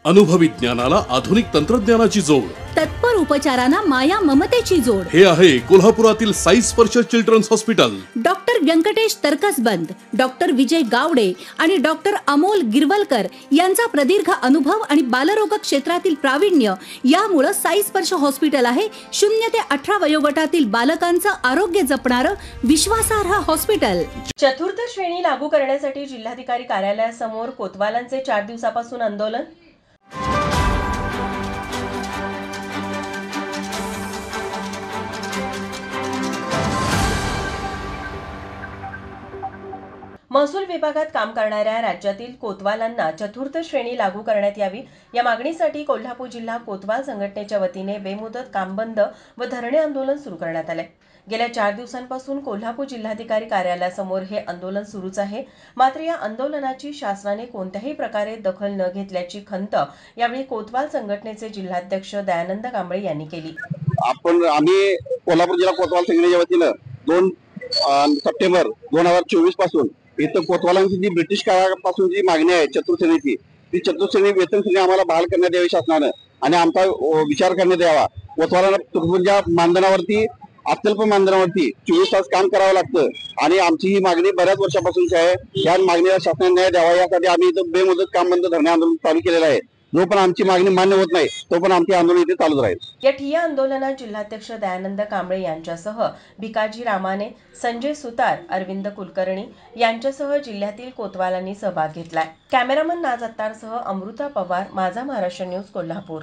अनुभवी ज्ञानाला आधुनिक तंत्रज्ञानाची जोड, तत्पर उपचारांना माया ममतेची जोड. हे आहे कोल्हापुरातील Sai Sparsh children's hospital. Doctor Venkatesh Taraksaband, doctor Vijay Gawade आणि डॉक्टर अमोल गिरवलकर यांचा प्रदीर्घ अनुभव आणि बालरोग क्षेत्रातील प्रावीण्य यामुळे साई स्पर्श हॉस्पिटल आहे 0 ते 18 वयोगटातील बालकांचं आरोग्य जपणारं विश्वासार्ह हॉस्पिटल. चतुर्थ श्रेणी लागू करण्यासाठी जिल्हाधिकारी कार्यालयासमोर कोतवालांचे 4 दिवसापासून आंदोलन. महसूल विभागात काम करणाऱ्या राज्यातील कोतवालांना चतुर्थ श्रेणी लागू करण्यात यावी या मागणीसाठी कोल्हापूर जिल्हा कोतवाल संघटनेच्या वतीने बेमुदत काम बंद व धरणे आंदोलन सुरू करण्यात आले. गेल्या 4 दिवसांपासून कोल्हापूर जिल्हाधिकारी कार्यालयासमोर हे आंदोलन सुरूच आहे. मात्र या आंदोलनाची शासनाने कोणत्याही प्रकारे दखल न घेतल्याची खंत यावेळी कोतवाल संघटनेचे जिल्हाध्यक्ष दयानंद कांबळे यांनी केली. आम्ही कोल्हापूर जिल्हा कोतवाल संघटनेच्या वतीनं 2 सप्टेंबर 2024 पासून इथं कोतवालांची जी ब्रिटिश काळापासून जी मागणी आहे चतुर्थश्रेणीची, ती चतुर्थश्रेणी वेतन श्रेणी आम्हाला बहाल करण्यात यावी शासनानं आणि आमचा विचार करण्यात यावा. कोतवालांना तुटपुंजा मानधनावरती अत्यल्प मानधनावरती 24 तास काम करावं लागतं आणि आमची ही मागणी बऱ्याच वर्षापासूनची आहे. या मागणीला शासनाने न्याय द्यावा यासाठी आम्ही इथं बेमुदत काम बंद धरणे आंदोलन चालू केलेलं आहे. जो पण आमची मागणी मान्य होत नाही तो पण आमची आंदोलन इथे चालूच राहील. या ठिय्या आंदोलनात जिल्हाध्यक्ष दयानंद कांबळे यांच्यासह भिकाजी रामाने, संजय सुतार, अरविंद कुलकर्णी यांच्यासह जिल्ह्यातील कोतवालांनी सहभाग घेतलाय. कॅमेरामन नाज अत्तारसह अमृता पवार, माझा महाराष्ट्र न्यूज, कोल्हापूर.